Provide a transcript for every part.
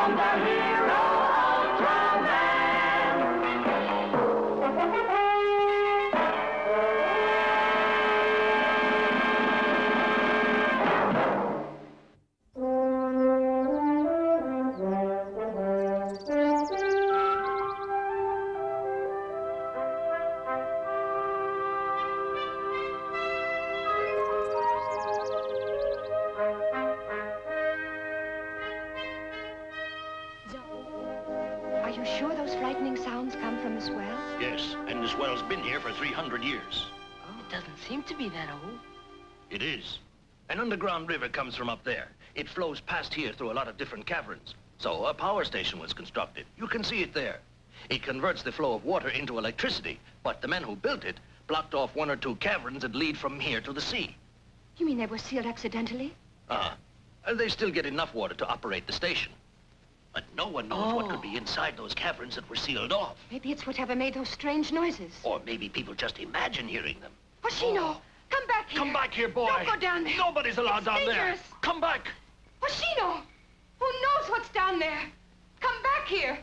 from the hero Ultraman. Are you sure those frightening sounds come from this well? Yes, and this well's been here for 300 years. Oh, it doesn't seem to be that old. It is. An underground river comes from up there. It flows past here through a lot of different caverns. So a power station was constructed. You can see it there. It converts the flow of water into electricity, but the men who built it blocked off 1 or 2 caverns that lead from here to the sea. You mean they were sealed accidentally? They still get enough water to operate the station. But no one knows what could be inside those caverns that were sealed off. Maybe it's whatever made those strange noises. Or maybe people just imagine hearing them. Hoshino, come back here. Come back here, boy. Don't go down there. Nobody's allowed down dangerous. there. Come back. Hoshino, who knows what's down there? Come back here.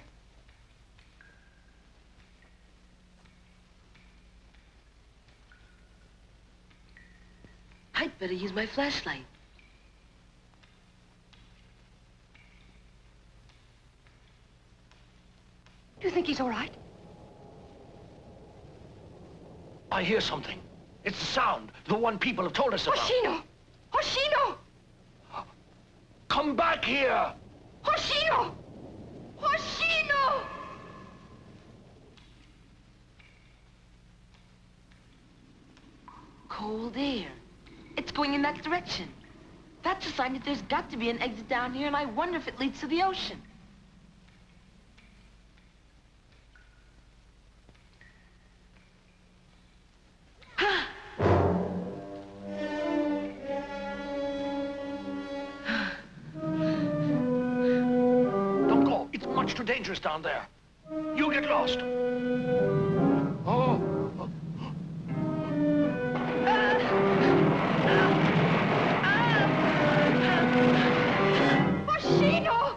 I'd better use my flashlight. Do you think he's all right? I hear something. It's the sound, the one people have told us about. Hoshino! Hoshino! Come back here! Hoshino! Hoshino! Cold air. It's going in that direction. That's a sign that there's got to be an exit down here, and I wonder if it leads to the ocean. Don't go. It's much too dangerous down there. You get lost. Oh. Hoshino!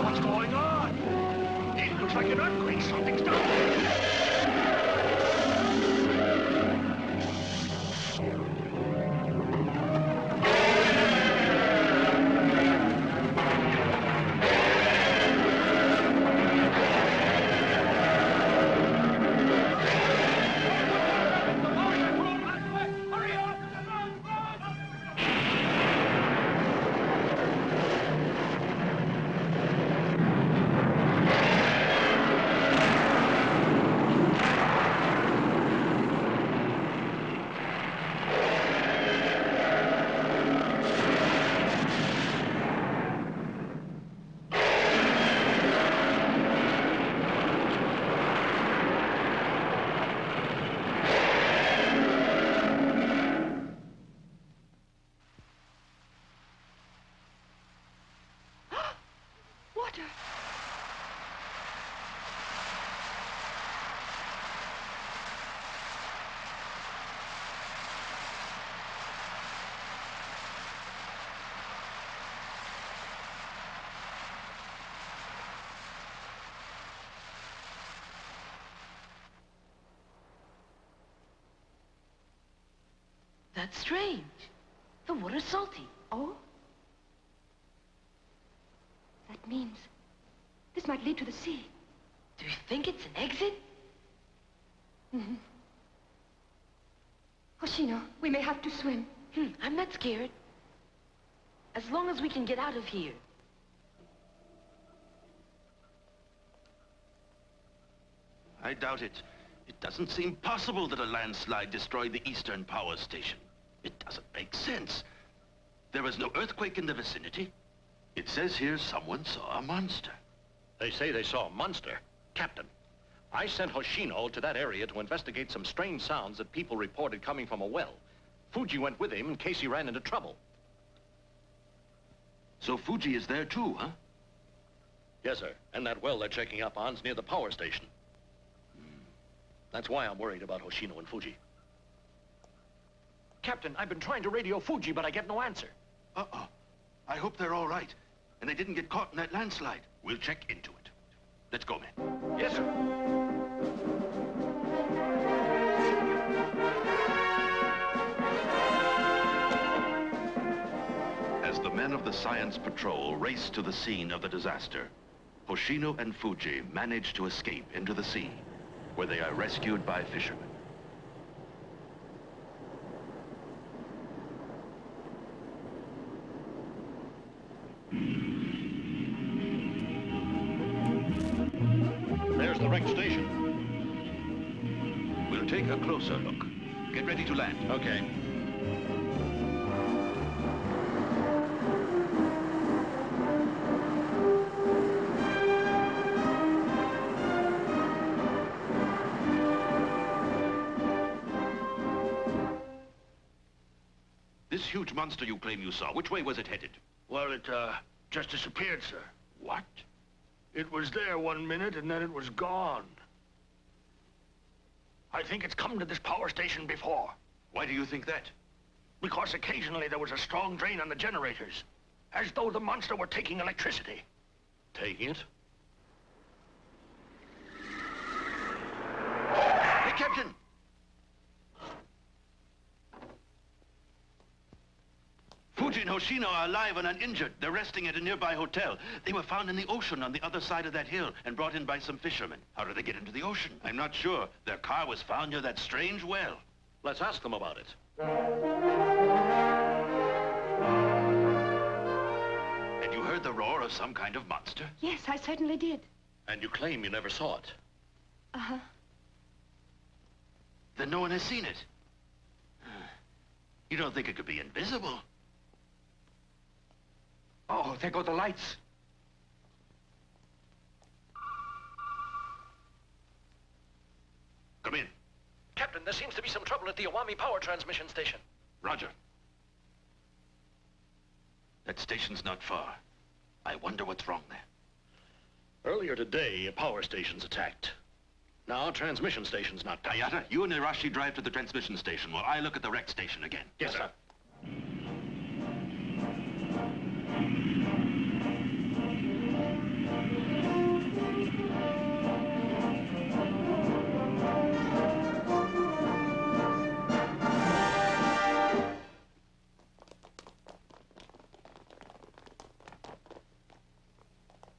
What's going on? It looks like an earthquake. Something's down there. Hurry up! Water. That's strange. The water's salty. Oh? That means this might lead to the sea. Do you think it's an exit? Mm-hmm. Hoshino, we may have to swim. I'm not scared. As long as we can get out of here. I doubt it. It doesn't seem possible that a landslide destroyed the Eastern Power Station. It doesn't make sense. There was no earthquake in the vicinity. It says here someone saw a monster. They say they saw a monster. Captain, I sent Hoshino to that area to investigate some strange sounds that people reported coming from a well. Fuji went with him in case he ran into trouble. So Fuji is there too, huh? Yes, sir. And that well they're checking up on's near the power station. That's why I'm worried about Hoshino and Fuji. Captain, I've been trying to radio Fuji, but I get no answer. Uh-oh. I hope they're all right, and they didn't get caught in that landslide. We'll check into it. Let's go, men. Yes, sir. As the men of the Science Patrol race to the scene of the disaster, Hoshino and Fuji manage to escape into the sea, where they are rescued by fishermen. There's the wrecked station. We'll take a closer look. Get ready to land. Okay. This huge monster you claim you saw, which way was it headed? Well, it, just disappeared, sir. What? It was there 1 minute, and then it was gone. I think it's come to this power station before. Why do you think that? Because occasionally there was a strong drain on the generators. As though the monster were taking electricity. Taking it? Hey, Captain! Fuji and Hoshino are alive and uninjured. They're resting at a nearby hotel. They were found in the ocean on the other side of that hill and brought in by some fishermen. How did they get into the ocean? I'm not sure. Their car was found near that strange well. Let's ask them about it. And you heard the roar of some kind of monster? Yes, I certainly did. And you claim you never saw it. Uh-huh. Then no one has seen it. You don't think it could be invisible? Oh, there go the lights. Come in. Captain, there seems to be some trouble at the Iwami power transmission station. Roger. That station's not far. I wonder what's wrong there. Earlier today, a power station's attacked. Now, a transmission station's not down. Hayata, you and Irashi drive to the transmission station while I look at the wrecked station again. Yes, sir.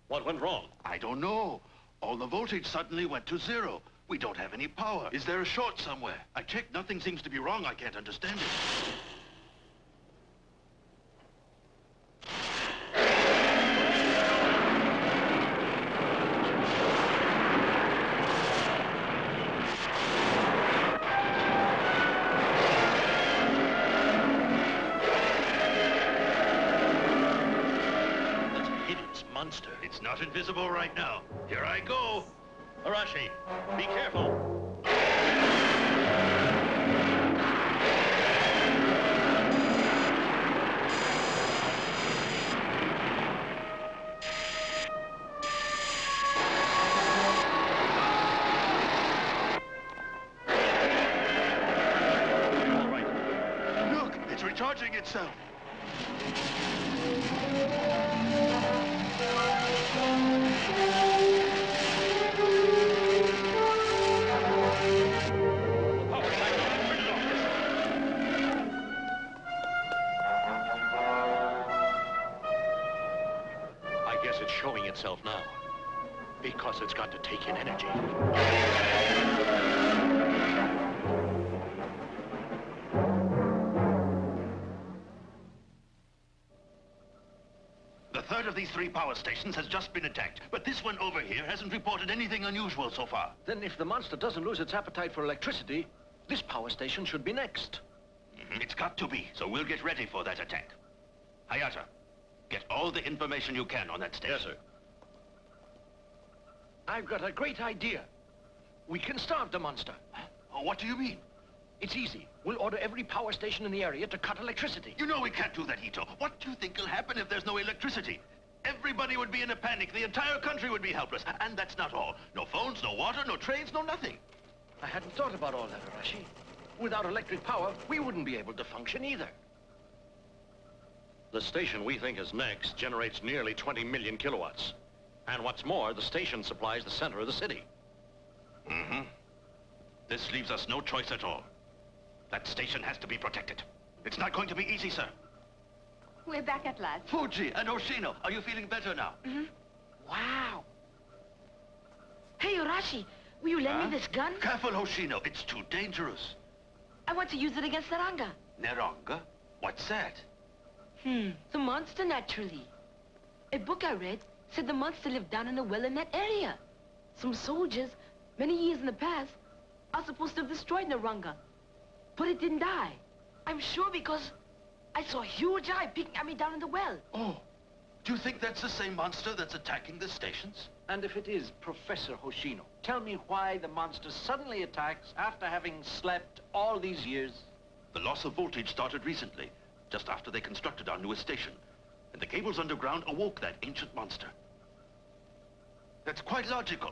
What went wrong? I don't know. All the voltage suddenly went to zero. We don't have any power. Is there a short somewhere? I checked. Nothing seems to be wrong. I can't understand it. That's a hideous monster. It's not invisible right now. Here I go. Arashi, be careful. All right. Look, it's recharging itself. Power cycle, turn it off. I guess it's showing itself now. Because it's got to take in energy. The third of these 3 power stations has just been attacked, but this one over here hasn't reported anything unusual so far. Then if the monster doesn't lose its appetite for electricity, this power station should be next. It's got to be, so we'll get ready for that attack. Hayata, get all the information you can on that station. Yes, sir. I've got a great idea. We can starve the monster. Oh, what do you mean? It's easy. We'll order every power station in the area to cut electricity. You know we can't do that, Ito. What do you think will happen if there's no electricity? Everybody would be in a panic. The entire country would be helpless. And that's not all. No phones, no water, no trains, no nothing. I hadn't thought about all that, Arashi. Without electric power, we wouldn't be able to function either. The station we think is next generates nearly 20 million kilowatts. And what's more, the station supplies the center of the city. Mm-hmm. This leaves us no choice at all. That station has to be protected. It's not going to be easy, sir. We're back at last. Fuji and Hoshino, are you feeling better now? Wow. Hey, Arashi, will you lend me this gun? Careful, Hoshino. It's too dangerous. I want to use it against Neronga. Neronga? What's that? The monster, naturally. A book I read said the monster lived down in the well in that area. Some soldiers, many years in the past, are supposed to have destroyed Neronga. But it didn't die. I'm sure because I saw a huge eye peeking at me down in the well. Oh, do you think that's the same monster that's attacking the stations? And if it is, Professor Hoshino, tell me why the monster suddenly attacks after having slept all these years. The loss of voltage started recently, just after they constructed our newest station. And the cables underground awoke that ancient monster. That's quite logical.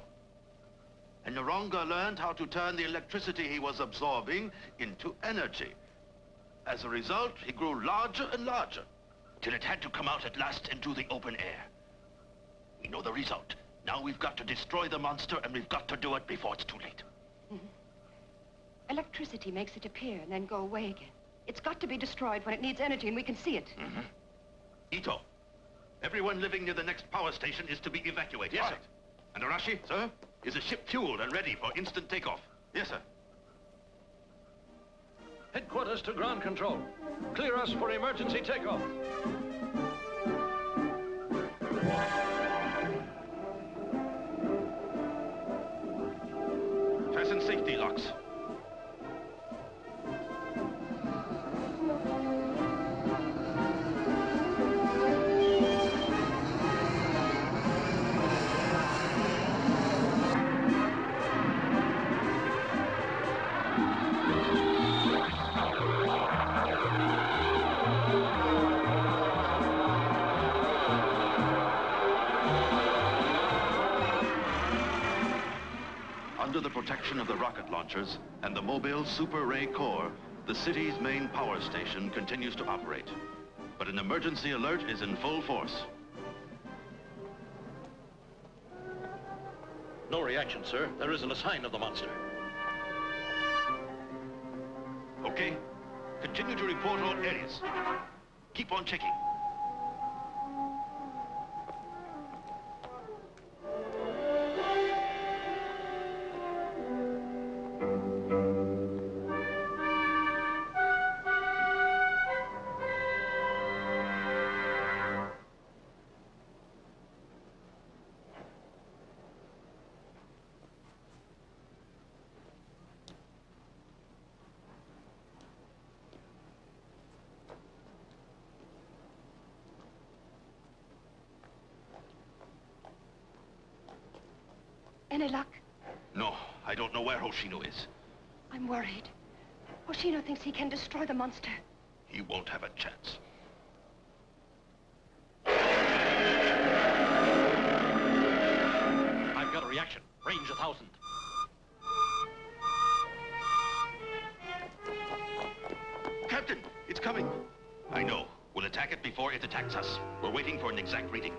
And Neronga learned how to turn the electricity he was absorbing into energy. As a result, he grew larger and larger, till it had to come out at last into the open air. We know the result. Now we've got to destroy the monster, and we've got to do it before it's too late. Electricity makes it appear and then go away again. It's got to be destroyed when it needs energy and we can see it. Ito, everyone living near the next power station is to be evacuated. Yes, sir. And Arashi, sir, is the ship fueled and ready for instant takeoff? Yes, sir. Headquarters to ground control. Clear us for emergency takeoff. Fasten safety locks. Under the protection of the rocket launchers and the mobile super ray core, the city's main power station continues to operate. But an emergency alert is in full force. No reaction, sir. There isn't a sign of the monster. Okay? Continue to report all areas. Keep on checking. Any luck? No, I don't know where Hoshino is. I'm worried. Hoshino thinks he can destroy the monster. He won't have a chance. I've got a reaction. Range 1,000. Captain, it's coming. I know. We'll attack it before it attacks us. We're waiting for an exact reading.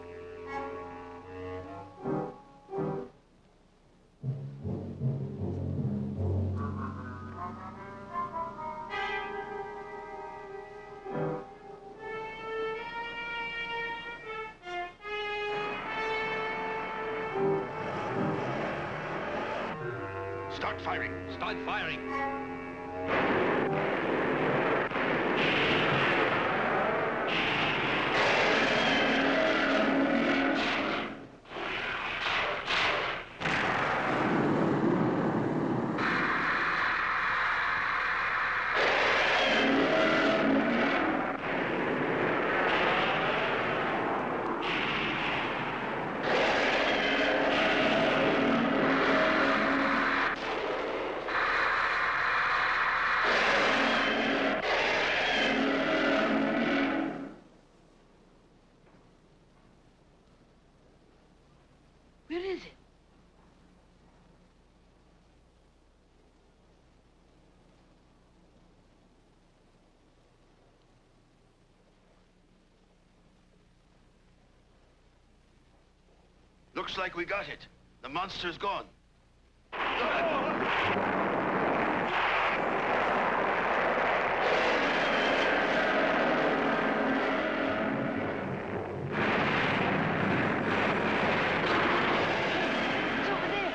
Start firing. Start firing. Where is it? Looks like we got it. The monster's gone. It's over there.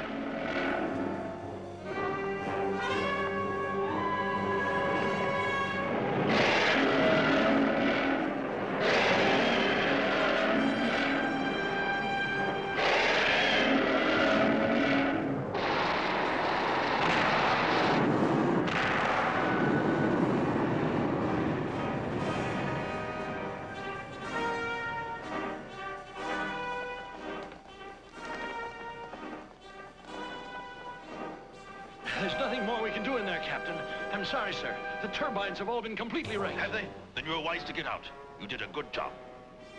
There's nothing more we can do in there, Captain. I'm sorry, sir. The turbines have all been completely wrecked. Have they? Then you were wise to get out. You did a good job.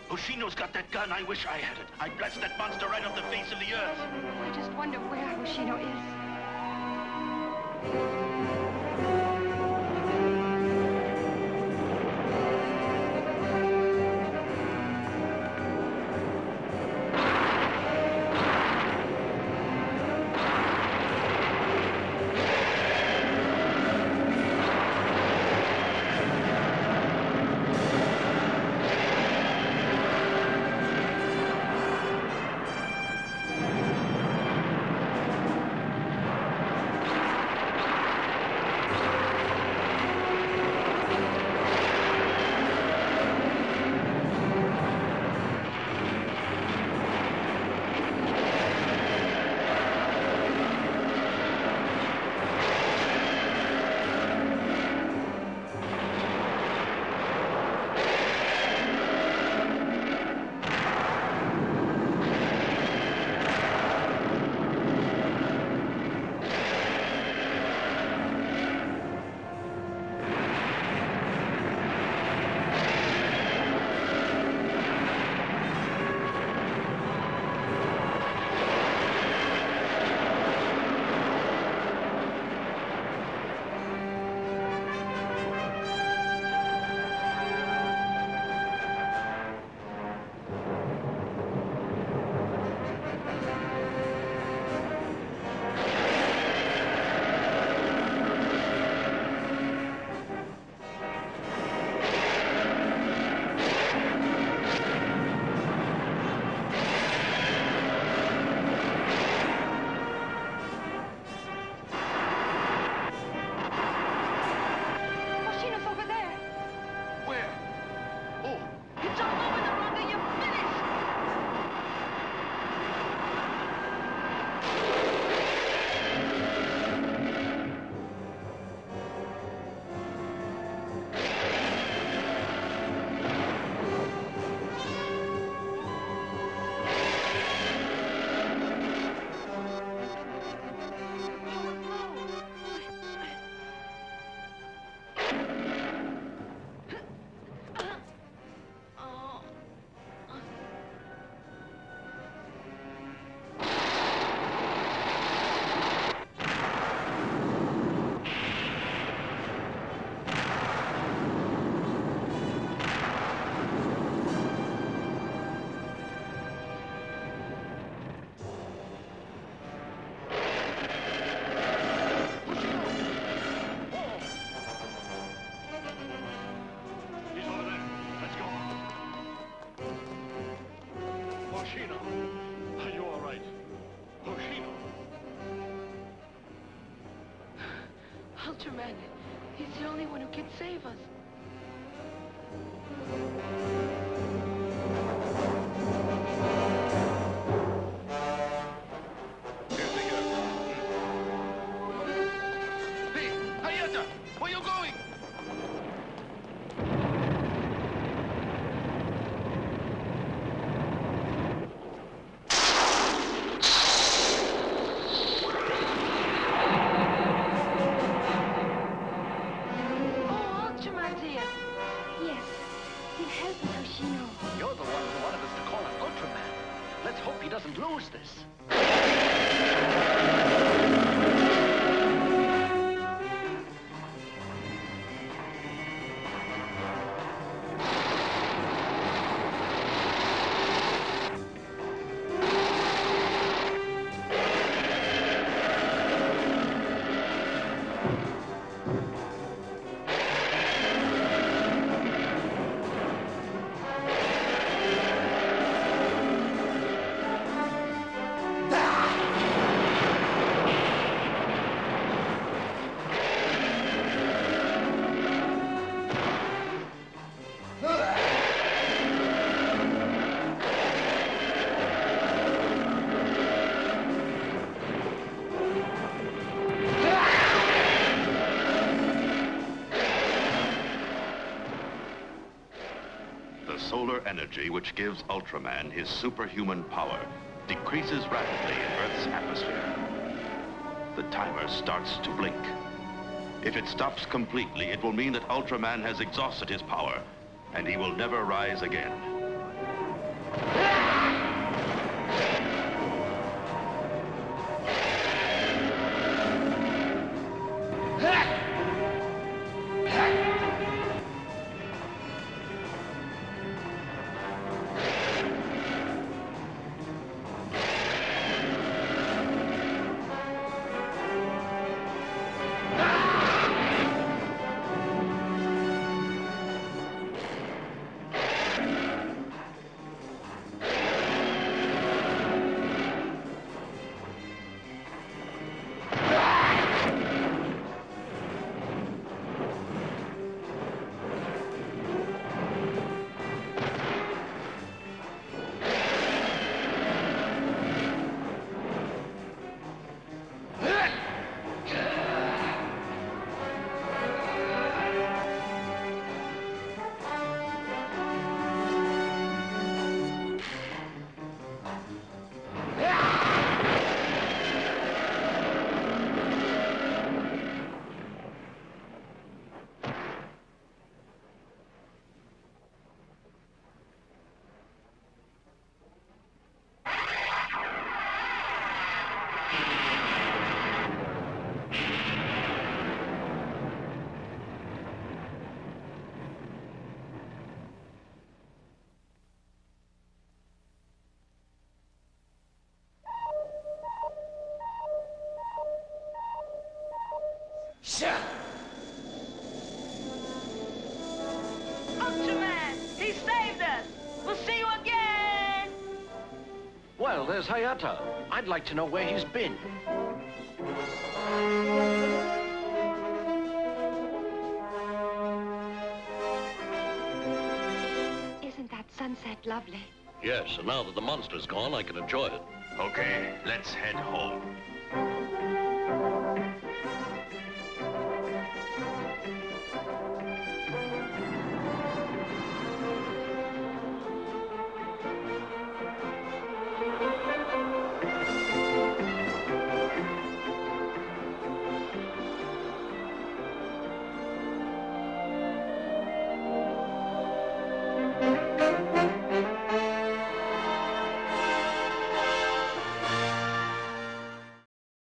Hoshino's got that gun. I wish I had it. I'd blast that monster right off the face of the earth. I just wonder where Hoshino is. Hoshino's over there. Where? Oh, It's all over, Neronga. You're finished. Oh. He's over there. Let's go. Hoshino. Are you all right? Hoshino. Ultraman, he's the only one who can save us. Here they go. hey, Hayata, where you going? Oh, Ultraman, Let's hope he doesn't lose this. The solar energy which gives Ultraman his superhuman power decreases rapidly in Earth's atmosphere. The timer starts to blink. If it stops completely, it will mean that Ultraman has exhausted his power, and he will never rise again. Ultraman! He saved us! We'll see you again! Well, there's Hayata. I'd like to know where he's been. Isn't that sunset lovely? Yes, and now that the monster's gone, I can enjoy it. Okay, let's head home.